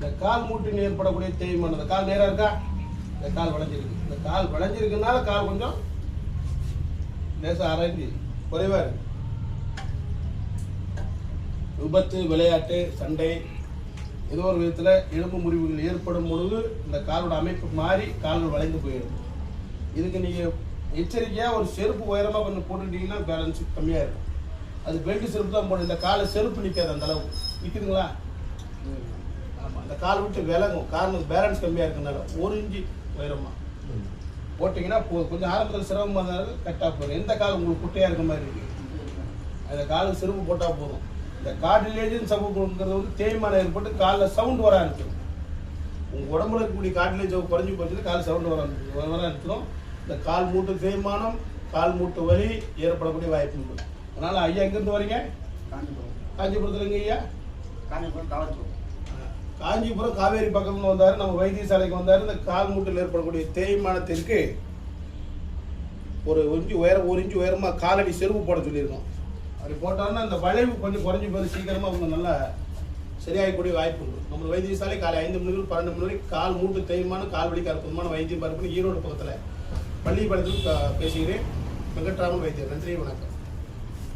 இந்த கால் மூட்டில் ஏற்படக்கூடிய தேய்மானம், இந்த கால் நேராக இருக்கா, இந்த கால் வளைஞ்சிருக்கு. இந்த கால் வளைஞ்சிருக்குனால கால் கொஞ்சம் லேசாக அரைஞ்சி குறைவாக இருக்கு. விபத்து, விளையாட்டு, சண்டை, ஏதோ ஒரு விதத்தில் எலும்பு முறிவுகள் ஏற்படும் பொழுது இந்த காலோட அமைப்பு மாறி கால்கள் வளைந்து போயிடும். இதுக்கு நீங்கள் எச்சரிக்கையாக ஒரு செருப்பு உயரமாக கொஞ்சம் போட்டுக்கிட்டீங்கன்னா பேலன்ஸ் கம்மியாக இருக்கும். அது பெல்ட் செருப்பு தான் போடணும். இந்த காலை செருப்பு நிற்காது, அந்த அளவு நிற்குதுங்களா? ஆமாம், இந்த கால் விட்டு விலகும். காரணம் பேலன்ஸ் கம்மியாக இருக்குனால 1 இன்ச்சு உயரமாக போட்டிங்கன்னா கொஞ்சம் ஆரம்பத்தில் சிரமமாக இருந்தாலும் கரெக்டாக போயிடும். எந்த கால் உங்களுக்கு குட்டையாக இருக்க மாதிரி இருக்குது, அந்த காலுக்கு செருப்பு போட்டால் போதும். இந்த கார்டிலேஜின் சவுண்டுங்கிறது வந்து தேய்மானம் ஏற்பட்டு காலில் சவுண்டு வர ஆரம்பிச்சிடும். உங்கள் உடம்புல இருக்கக்கூடிய கார்டிலேஜ் குறைஞ்சி போச்சுன்னா கால் சவுண்டு வர ஆரம்பிச்சிடும். இந்த கால் மூட்டு தேய்மானம், கால் மூட்டு வலி ஏற்படக்கூடிய வாய்ப்பு உண்டு. அதனால் ஐயா எங்கேருந்து வரீங்க? காஞ்சிபுரத்தில் எங்க ஐயா? காஞ்சிபுரம் காவேரி பக்கத்தில் வந்தார், நம்ம வைத்தியசாலைக்கு வந்தார். இந்த கால் மூட்டில் ஏற்படக்கூடிய தேய்மானத்திற்கு ஒரு இன்ச்சு உயரமாக காலடி செருப்பு போட சொல்லியிருக்கோம். அப்படி போட்டோம்னா அந்த வளைவு கொஞ்சம் குறைஞ்சி போய் சீக்கிரமாக அவங்க நல்லா சரியாகக்கூடிய வாய்ப்பு உண்டு. நம்ம வைத்தியசாலை காலை 5 மணி 12 மணி வரைக்கும் கால் மூட்டு தேய்மானம், கால் வலிக்கு அற்புதமான வைத்தியம் பார்க்கணும். ஈரோடு பக்கத்தில் பள்ளிப்பாளையத்தில் பேசுகிறேன். வெங்கட்ராமன் வைத்தியர். நன்றி, வணக்கம்.